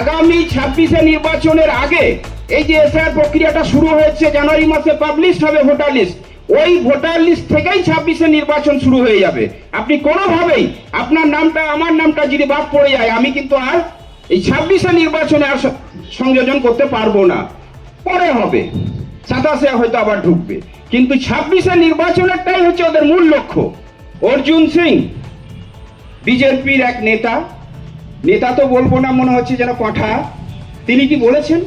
আগামী 26-এ নির্বাচনের আগে এই যে এসআইআর প্রক্রিয়াটা শুরু হয়েছে, জানুয়ারি মাসে পাবলিশ হবে ভোটার লিস্ট, ওই ভোটার লিস্ট থেকেই 26-এ নির্বাচন শুরু হয়ে যাবে। আপনি কোনোভাবেই আপনার নামটা আমার নামটা যদি বাদ পড়ে যায়, আমি কিন্তু আর এই 26-এ নির্বাচনে আর সংযোজন করতে পারবো না। পরে হবে, 27-এ হয়তো আবার ঢুকবে, কিন্তু 26-এ নির্বাচনেরটাই হচ্ছে ওদের মূল লক্ষ্য। অর্জুন সিং বিজেপির এক নেতা তো বলবো না, মনে হচ্ছে যেন পাঁঠা, তিনি কি বলেছেন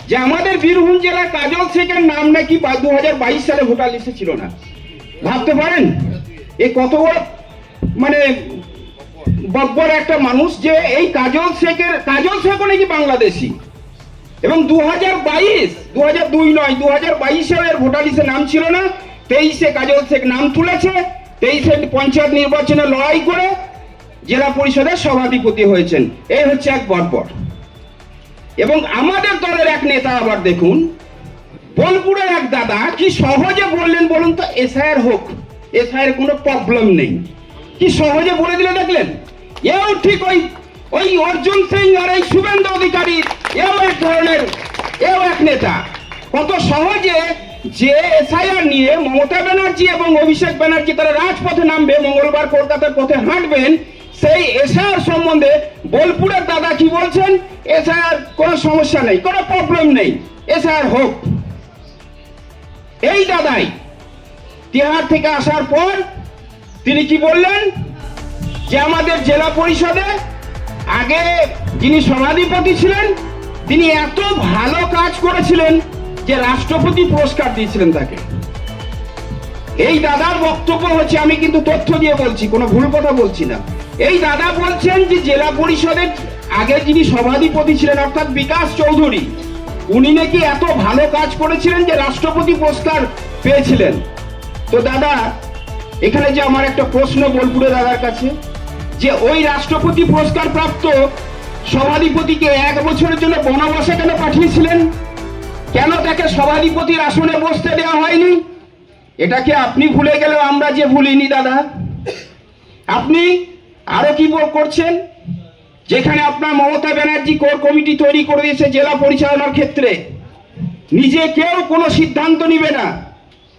যে আমাদের বীরভূম জেলার কাজল শেখের নাম নাকি 2022 সালে ভোটার লিস্টে ছিল না। ভাবতে পারেন এ কত বড় মানে বব্বর একটা মানুষ, যে এই কাজল শেখও নাকি বাংলাদেশি, এবং 2002 নয় 2022 সালের ভোটার লিস্টে নাম ছিল না। 23-এ কাজল শেখ নাম তুলেছে, 23-এ পঞ্চায়েত নির্বাচনে লড়াই করে জেলা পরিষদের সভাধিপতি হয়েছেন। এই হচ্ছে এক বর্বর। এবং আমাদের দলের এক নেতা আবার দেখুন, বোলপুরের এক দাদা কি সহজে বললেন বলুন তো, এসআইআর হোক, এসআইআর কোনো প্রবলেম নেই, কি সহজে বলে দিলে দেখলেন। এও ঠিক ওই অর্জুন সিং আর এই শুভেন্দু অধিকারী এও এক ধরনের, এও এক নেতা, কত সহজে যে এসআইআর নিয়ে মমতা ব্যানার্জি এবং অভিষেক ব্যানার্জি তারা রাজপথে নামবে, মঙ্গলবার কলকাতার পথে হাঁটবেন, সেই এসআইআর সম্বন্ধে বোলপুরের দাদা কি বলছেন, এসআইআর কোনো সমস্যা নেই, কোনো প্রবলেম নেই, এসআইআর হোক। এই দাদাই তিহার থেকে আসার পর তিনি কি বললেন, যে আমাদের জেলা পরিষদে আগে যিনি সভাধিপতি ছিলেন তিনি এত ভালো কাজ করেছিলেন যে রাষ্ট্রপতি পুরস্কার দিয়েছিলেন তাকে। এই দাদার বক্তব্য হচ্ছে, আমি কিন্তু তথ্য দিয়ে বলছি, কোনো ভুল কথা বলছি না। এই দাদা বলছেন যে জেলা পরিষদের আগে যিনি সভাধিপতি ছিলেন অর্থাৎ বিকাশ চৌধুরী, উনি নাকি এত ভালো কাজ করেছিলেন যে রাষ্ট্রপতি পুরস্কার পেয়েছিলেন। তো দাদা, এখানে যে আমার একটা প্রশ্ন বোলপুরে দাদার কাছে, যে ওই রাষ্ট্রপতি পুরস্কার প্রাপ্ত সভাধিপতিকে 1 বছরের জন্য বনবাসে কেন পাঠিয়েছিলেন? কেন তাকে সভাধিপতির আসনে বসতে দেওয়া হয়নি? এটাকে আপনি ভুলে গেলেও আমরা যে ভুলিনি দাদা। আপনি আরো কি করছেন, যেখানে আপনার মমতা ব্যানার্জি কোর কমিটি তৈরি করে দিয়েছে জেলা পরিচালনার ক্ষেত্রে, নিজে কেউ কোনো সিদ্ধান্ত নিবে না,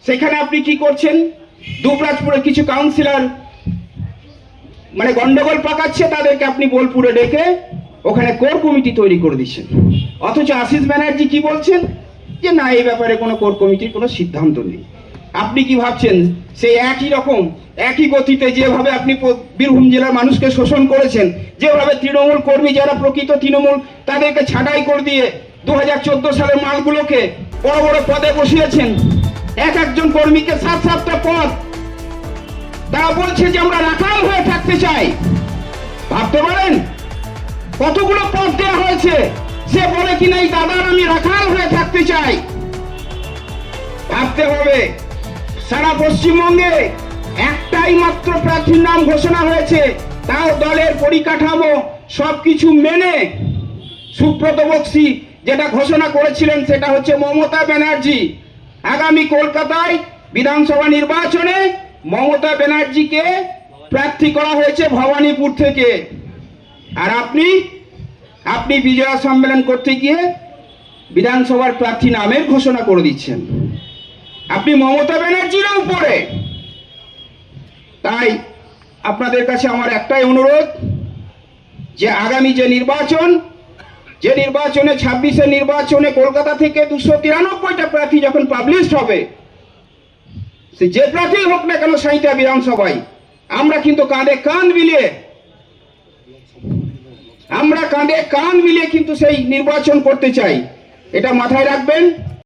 সেখানে আপনি কি করছেন, দুবরাজপুরে কিছু কাউন্সিলর মানে গন্ডগোল পাকাচ্ছে, তাদেরকে আপনি বোলপুরে ডেকে ওখানে কোর কমিটি তৈরি করে দিচ্ছেন। অথচ আশিস ব্যানার্জি কি বলছেন, যে না, এই ব্যাপারে কোনো কোর কমিটির কোনো সিদ্ধান্ত নেই। আপনি কি ভাবছেন সেই একই রকম একই গতিতে যেভাবে আপনি বীরভূম জেলার মানুষকে শোষণ করেছেন, যেভাবে তৃণমূল কর্মী যারা প্রকৃত তৃণমূল তাদেরকে ছাঁটাই করে দিয়ে 2014 সালের মালগুলোকে বড় বড় পদে বসিয়েছেন, একজন কর্মীকে 7-7টা পদ, তারা বলছে যে আমরা রাখাল হয়ে থাকতে চাই। ভাবতে পারেন কতগুলো পদ দেওয়া হয়েছে, সে বলে কিনা এই দাদার আমি রাখাল হয়ে থাকতে চাই। ভাবতে হবে, সারা পশ্চিমবঙ্গে একটাই মাত্র প্রার্থীর নাম ঘোষণা হয়েছে, তাও দলের পরিকাঠামো সবকিছু মেনে। সুব্রত বক্সি যেটা ঘোষণা করেছিলেন সেটা হচ্ছে মমতা ব্যানার্জি। আগামী কলকাতায় বিধানসভা নির্বাচনে মমতা ব্যানার্জিকে প্রার্থী করা হয়েছে ভবানীপুর থেকে, আর আপনি বিজয়া সম্মেলন করতে গিয়ে বিধানসভার প্রার্থী নামের ঘোষণা করে দিচ্ছেন, আপনি মমতা ব্যানার্জির উপরে। তাই আপনাদের কাছে আমার একটাই অনুরোধ, যে আগামী যে নির্বাচনে 26-এর নির্বাচনে কলকাতা থেকে 293টা প্রার্থী যখন পাবলিশ হবে, সে যে প্রার্থী হোক না কেন সাঁইতা বিধানসভায়, আমরা কিন্তু কাঁধে কাঁধ মিলিয়ে কিন্তু সেই নির্বাচন করতে চাই। এটা মাথায় রাখবেন।